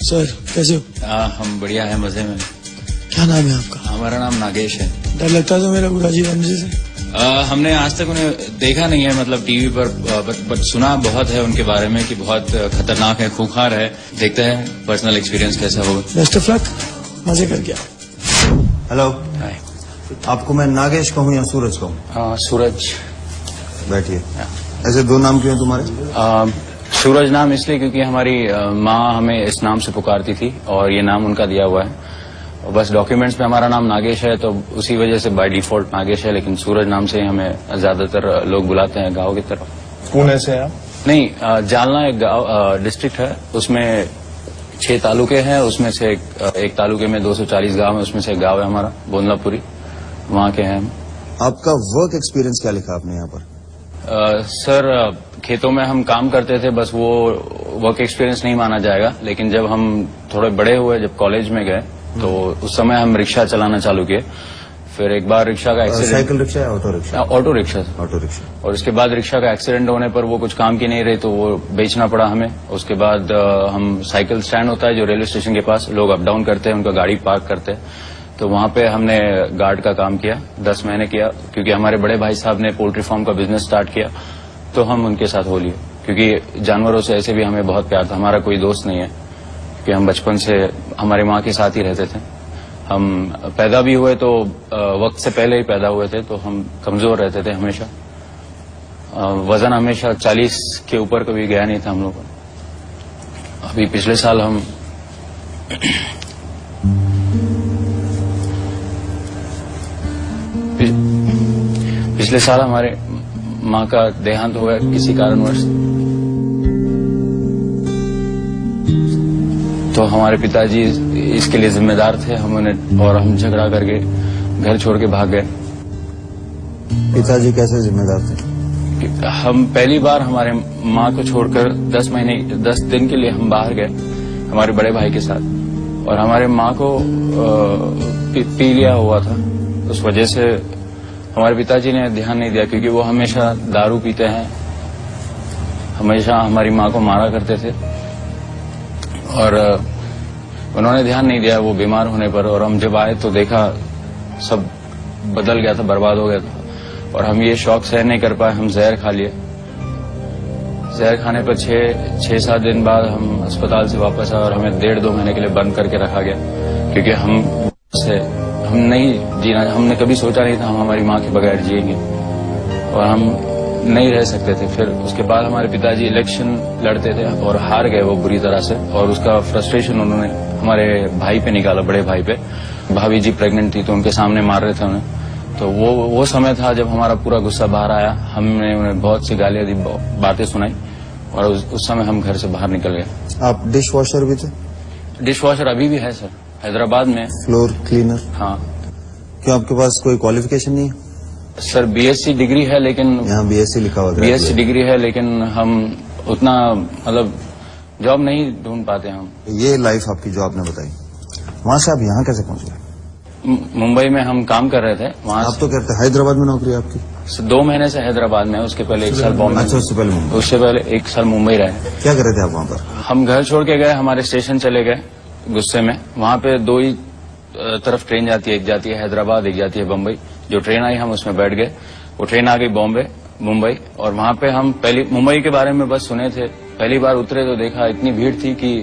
Sir कैसे हो? हम बढ़िया है, मजे में। क्या नाम है आपका? हमारा नाम नागेश है। डर लगता है तो मेरा गुराजी रामजी से? हमने आज तक उन्हें देखा नहीं है, मतलब टीवी पर, बट सुना बहुत है उनके बारे में कि बहुत खतरनाक है, खूंखार है। देखते हैं पर्सनल एक्सपीरियंस कैसा होगा। बेस्ट ऑफ लक, मजे कर गया। हेलो, हाय। आपको आपको मैं नागेश कहूँ या सूरज कहूँ? सूरज। बैठिए। ऐसे दो नाम क्यों हैं तुम्हारे? सूरज नाम इसलिए क्योंकि हमारी माँ हमें इस नाम से पुकारती थी और ये नाम उनका दिया हुआ है। बस डॉक्यूमेंट्स पे हमारा नाम नागेश है तो उसी वजह से बाय डिफॉल्ट नागेश है, लेकिन सूरज नाम से ही हमें ज्यादातर लोग बुलाते हैं गांव की तरफ। पुणे से आप? नहीं, जालना एक गांव डिस्ट्रिक्ट है, उसमें 6 तालुके हैं, उसमें से एक तालुके में 240 गांव है, उसमें से एक गांव है हमारा बोंदलापुरी, वहाँ के हैं हम। आपका वर्क एक्सपीरियंस क्या लिखा आपने यहाँ पर? सर, खेतों में हम काम करते थे, बस वो वर्क एक्सपीरियंस नहीं माना जाएगा। लेकिन जब हम थोड़े बड़े हुए, जब कॉलेज में गए तो उस समय हम रिक्शा चलाना चालू किए। फिर एक बार रिक्शा का एक्सीडेंट। साइकिल रिक्शा या auto rickshaw? Auto rickshaw. Auto rickshaw. और उसके बाद रिक्शा का एक्सीडेंट होने पर वो कुछ काम की नहीं रही तो वो बेचना पड़ा हमें। उसके बाद हम साइकिल स्टैंड होता है जो रेलवे स्टेशन के पास, लोग अप डाउन करते हैं, उनका गाड़ी पार्क करते हैं, तो वहां पे हमने गार्ड का काम किया, 10 महीने किया। क्योंकि हमारे बड़े भाई साहब ने पोल्ट्री फार्म का बिजनेस स्टार्ट किया तो हम उनके साथ हो लिए, क्योंकि जानवरों से ऐसे भी हमें बहुत प्यार था। हमारा कोई दोस्त नहीं है कि हम बचपन से हमारे माँ के साथ ही रहते थे। हम पैदा भी हुए तो वक्त से पहले ही पैदा हुए थे, तो हम कमजोर रहते थे हमेशा। वजन हमेशा 40 के ऊपर कभी गया नहीं था हम लोग को। अभी पिछले साल हम पिछले साल हमारे माँ का देहांत हो गया किसी कारणवश। तो हमारे पिताजी इसके लिए जिम्मेदार थे, हम झगड़ा करके घर छोड़ के भाग गए। पिताजी कैसे जिम्मेदार थे? हम पहली बार हमारे माँ को छोड़कर 10 दिन के लिए हम बाहर गए हमारे बड़े भाई के साथ, और हमारे माँ को पी लिया हुआ था। उस वजह से हमारे पिताजी ने ध्यान नहीं दिया, क्योंकि वो हमेशा दारू पीते हैं, हमेशा हमारी माँ को मारा करते थे, और उन्होंने ध्यान नहीं दिया वो बीमार होने पर। और हम जब आए तो देखा सब बदल गया था, बर्बाद हो गया था। और हम ये शौक सहन नहीं कर पाए, हम जहर खा लिए। जहर खाने पर 6-7 दिन बाद हम अस्पताल से वापस आए और हमें 1.5-2 महीने के लिए बंद करके रखा गया, क्योंकि हम नहीं जीना, हमने कभी सोचा नहीं था हम हमारी माँ के बगैर जिएंगे, और हम नहीं रह सकते थे। फिर उसके बाद हमारे पिताजी इलेक्शन लड़ते थे और हार गए वो बुरी तरह से, और उसका फ्रस्ट्रेशन उन्होंने हमारे भाई पे निकाला, बड़े भाई पे। भाभी जी प्रेग्नेंट थी तो उनके सामने मार रहे थे उन्हें। तो वो समय था जब हमारा पूरा गुस्सा बाहर आया। हमने उन्हें बहुत सी गालियां दी, बातें सुनाई, और उस समय हम घर से बाहर निकल गए। आप डिश वॉशर भी थे? डिश वॉशर अभी भी है सर, हैदराबाद में। Floor cleaner? हाँ। क्यों, आपके पास कोई क्वालिफिकेशन नहीं है? सर, बीएससी डिग्री है, लेकिन यहाँ बीएससी लिखा हुआ है। बीएससी डिग्री है, लेकिन हम उतना मतलब जॉब नहीं ढूंढ पाते हम। ये लाइफ आपकी जो आपने बताई, वहाँ से आप यहाँ कैसे पहुँचे? मुंबई में हम काम कर रहे थे वहाँ। आप तो कहते हैं हैदराबाद में नौकरी है आपकी? 2 महीने से हैदराबाद में, उसके पहले 1 साल बॉम्बे। अच्छा, उससे पहले मुंबई? उससे पहले 1 साल मुंबई रहे। क्या कर रहे थे आप वहाँ पर? हम घर छोड़ के गए, हमारे स्टेशन चले गए गुस्से में। वहाँ पे 2 ही तरफ ट्रेन जाती है, एक जाती है हैदराबाद, एक जाती है बम्बई। जो ट्रेन आई हम उसमें बैठ गए, वो ट्रेन आ गई बॉम्बे, मुंबई। और वहाँ पे हम मुंबई के बारे में बस सुने थे, पहली बार उतरे तो देखा इतनी भीड़ थी कि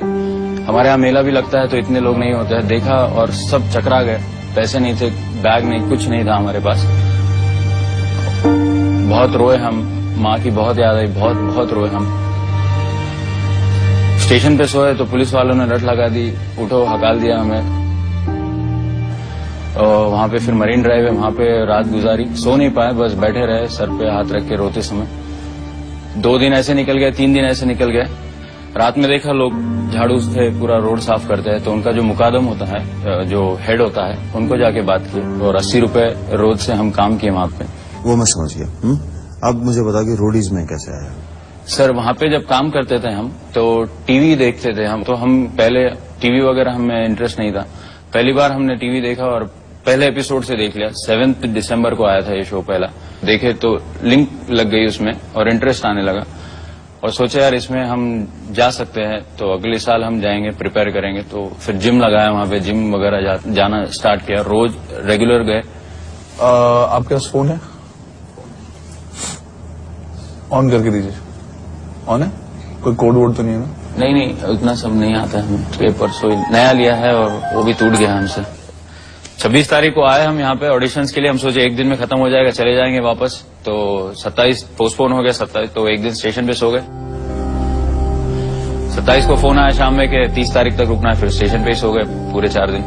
हमारे यहाँ मेला भी लगता है तो इतने लोग नहीं होते हैं। देखा और सब चकरा गए, पैसे नहीं थे, बैग नहीं, कुछ नहीं था हमारे पास। बहुत रोए हम, माँ की बहुत याद आई, बहुत रोए हम। स्टेशन पे सोए तो पुलिस वालों ने रट लगा दी, उठो, हकाल दिया हमें। और वहाँ पे फिर मरीन ड्राइव है, वहाँ पे रात गुजारी, सो नहीं पाए, बस बैठे रहे सर पे हाथ रख के रोते समय। 2 दिन ऐसे निकल गए, 3 दिन ऐसे निकल गए। रात में देखा लोग झाड़ू से पूरा रोड साफ करते हैं, तो उनका जो मुकादम होता है, जो हेड होता है, उनको जाके बात की, और 80 रुपए रोज से हम काम किए वहाँ पे। वो मैं समझ गया। अब मुझे बता कि रोडीज में कैसे आया? सर, वहाँ पे जब काम करते थे हम तो टीवी देखते थे हम, तो हम पहले टीवी वगैरह हमें इंटरेस्ट नहीं था। पहली बार हमने टीवी देखा और पहले एपिसोड से देख लिया। 7 दिसंबर को आया था ये शो पहला, देखे तो लिंक लग गई उसमें और इंटरेस्ट आने लगा। और सोचे यार इसमें हम जा सकते हैं, तो अगले साल हम जाएंगे, प्रिपेयर करेंगे। तो फिर जिम लगाया, वहां पे जिम वगैरह जाना स्टार्ट किया, रोज रेगुलर गए। आपके पास फोन है? ऑन करके दीजिए। ऑन है? कोई कोड वोड तो नहीं है ना? नहीं, उतना सब नहीं आता है हमें। तो परसों नया लिया है और वो भी टूट गया हमसे। 26 तारीख को आए हम यहाँ पे ऑडिशंस के लिए। हम सोचे एक दिन में खत्म हो जाएगा, चले जाएंगे वापस। तो 27 पोस्टपोन हो गया, 27 तो एक दिन स्टेशन पे सो गए। 27 को फोन आया शाम में कि 30 तारीख तक रुकना है, फिर स्टेशन पे ही सो गए पूरे 4 दिन।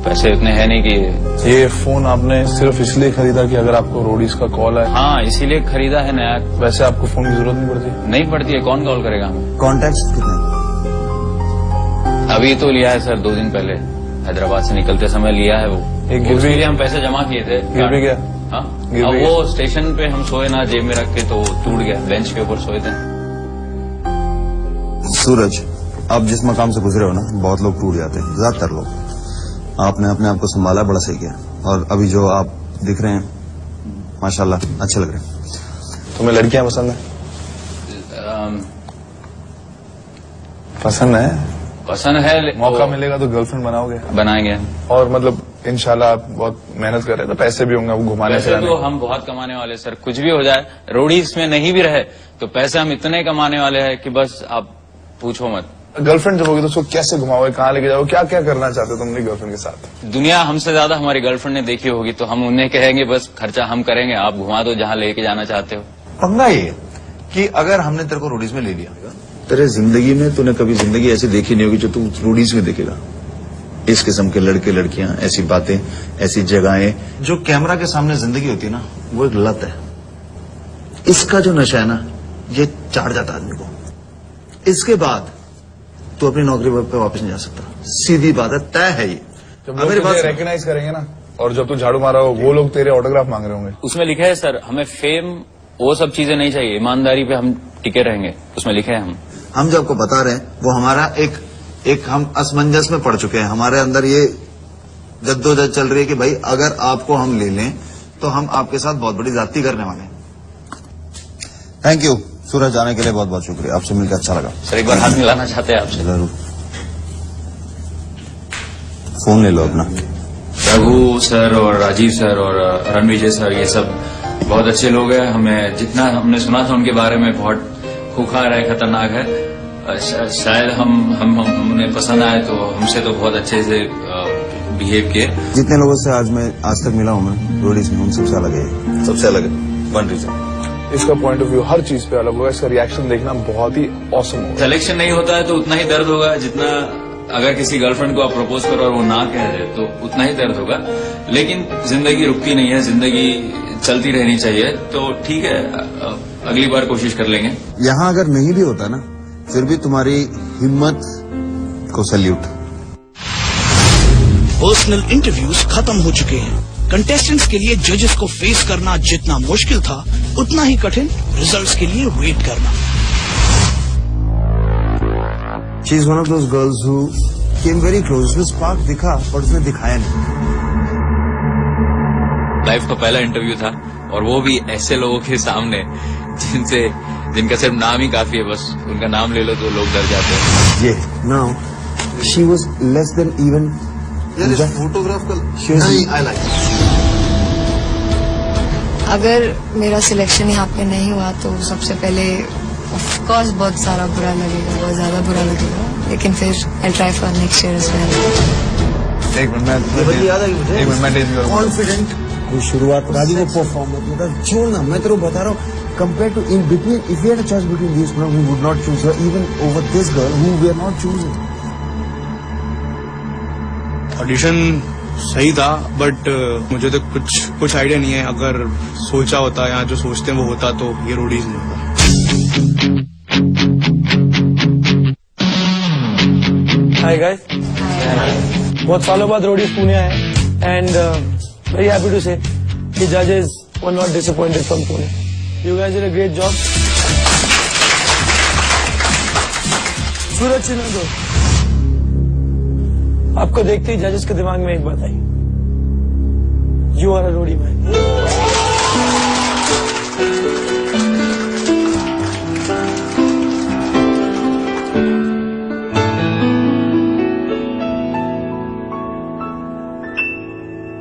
पैसे इतने है नहीं कि। ये फोन आपने सिर्फ इसलिए खरीदा कि अगर आपको रोडीज का कॉल है? हाँ, इसीलिए खरीदा है नया। वैसे आपको फोन की जरूरत नहीं पड़ती? नहीं पड़ती है, कौन कॉल करेगा हमें। कॉन्टैक्ट्स कितने? अभी तो लिया है सर 2 दिन पहले, हैदराबाद से निकलते समय लिया है वो। एक गिर उसके लिए हम पैसे जमा किए थे। गिर भी गया? हाँ, गिर अब भी वो स्टेशन पे हम सोए ना जेब में रख के, तो टूट गया। बेंच के ऊपर सोए थे। सूरज, आप जिस मकाम से गुजरे हो ना, बहुत लोग टूट जाते हैं, ज्यादातर लोग। आपने अपने आप को संभाला, बड़ा सही किया। और अभी जो आप दिख रहे हैं माशाल्लाह अच्छे लग रहे हैं। तुम्हें लड़कियां पसंद है? पसंद है? पसंद है। मौका मिलेगा तो गर्लफ्रेंड बनाओगे? बनाएंगे। और मतलब इंशाल्लाह आप बहुत मेहनत कर रहे हैं तो पैसे भी होंगे आपको घुमाने पैसे फिराने। तो हम बहुत कमाने वाले सर, कुछ भी हो जाए। रोडीज में नहीं भी रहे तो पैसे हम इतने कमाने वाले हैं कि बस आप पूछो मत। गर्लफ्रेंड जब होगी तो उसको कैसे घुमाओगे, कहाँ लेके जाओगे, क्या क्या करना चाहते हो तुम अपनी गर्लफ्रेंड के साथ? दुनिया हमसे ज्यादा हमारी गर्लफ्रेंड ने देखी होगी, तो हम उन्हें कहेंगे बस खर्चा हम करेंगे, आप घुमा दो जहाँ लेके जाना चाहते हो। पंगा ये कि अगर हमने तेरे को रोडीज में ले लिया, तेरे जिंदगी में तूने कभी जिंदगी ऐसी देखी नहीं होगी जो तू रोडीज में देखेगा। इस किस्म के लड़के लड़कियां, ऐसी बातें, ऐसी जगहें, जो कैमरा के सामने जिंदगी होती है ना, वो एक लत है। इसका जो नशा है ना, ये चाट जाता आदमी को। इसके बाद तू अपनी नौकरी पे वापस नहीं जा सकता। सीधी बात है, तय है ये। जब लोग तुझे रिकॉग्नाइज करेंगे ना, और जब तू झाड़ू मारा हो, वो लोग तेरे ऑटोग्राफ मांग रहे होंगे। उसमें लिखा है सर, हमें फेम वो सब चीजें नहीं चाहिए, ईमानदारी पे हम टिके रहेंगे, उसमें लिखे हैं हम जो आपको बता रहे हैं वो हमारा एक हम असमंजस में पड़ चुके हैं। हमारे अंदर ये जद्दोजहद चल रही है कि भाई अगर आपको हम ले लें तो हम आपके साथ बहुत बड़ी ज्यादती करने वाले हैं। थैंक यू सूरज, आने के लिए बहुत बहुत शुक्रिया। आपसे मिलकर अच्छा लगा। सर। एक बार हाथ मिलाना चाहते हैं आपसे। जरूर। फोन ले लो अपना। रघु सर और राजीव सर और रणविजय सर, ये सब बहुत अच्छे लोग हैं। हमें जितना हमने सुना था उनके बारे में, बहुत खूंखार है, खतरनाक है। शायद हम उन्हें पसंद आए तो हमसे तो बहुत अच्छे से बिहेव किए। जितने लोगों से आज तक मिला हूं मैं रोडीज में, उन सबसे अलग है, सबसे अलग है। वन रीजन, इसका पॉइंट ऑफ व्यू हर चीज पे अलग होगा। इसका रिएक्शन देखना बहुत ही ऑसम होगा। सिलेक्शन नहीं होता है तो उतना ही दर्द होगा जितना अगर किसी गर्लफ्रेंड को आप प्रपोज करो और वो ना कह दे, तो उतना ही दर्द होगा। लेकिन जिंदगी रुकती नहीं है, जिंदगी चलती रहनी चाहिए। तो ठीक है, अगली बार कोशिश कर लेंगे। यहाँ अगर नहीं भी होता ना, फिर भी तुम्हारी हिम्मत को सैल्यूट। पर्सनल इंटरव्यूज खत्म हो चुके हैं। कंटेस्टेंट्स के लिए जजेस को फेस करना जितना मुश्किल था, उतना ही कठिन रिजल्ट्स के लिए वेट करना। She is one of those girls who came very close. उसमें स्पार्क दिखा पर उसने दिखाया नहीं। लाइफ का पहला इंटरव्यू था और वो भी ऐसे लोगों के सामने जिनका सिर्फ नाम ही काफी है, बस उनका नाम ले लो तो लोग डर जाते हैं। ये now she was less than even photograph का नहीं I like। अगर मेरा सिलेक्शन यहाँ पे नहीं हुआ तो सबसे पहले ऑफ कोर्स बहुत सारा बुरा लगेगा, बहुत ज्यादा बुरा लगेगा, लेकिन फिर I try for next year as well. एक मिनट में कॉन्फिडेंट वो शुरुआत राजी को परफॉर्म मतलब छोड़ना। मैं तेरे को बता रहा हूँ, compare to in between if we had a choice between these we would not choose her even over this girl who we are not choosing. Audition सही था बट मुझे तो कुछ आइडिया नहीं है। अगर सोचा होता या जो सोचते हैं वो होता तो ये रोडीज नहीं होता। हाय गाइस, बहुत सालों बाद रोडीज पुणे आए and very happy to say कि जजेस were not disappointed from Pune. You guys did a great job. Suraj चिन्ह दो, आपको देखते ही जजेस के दिमाग में एक बात आई, यू आर अ रोडी मैन।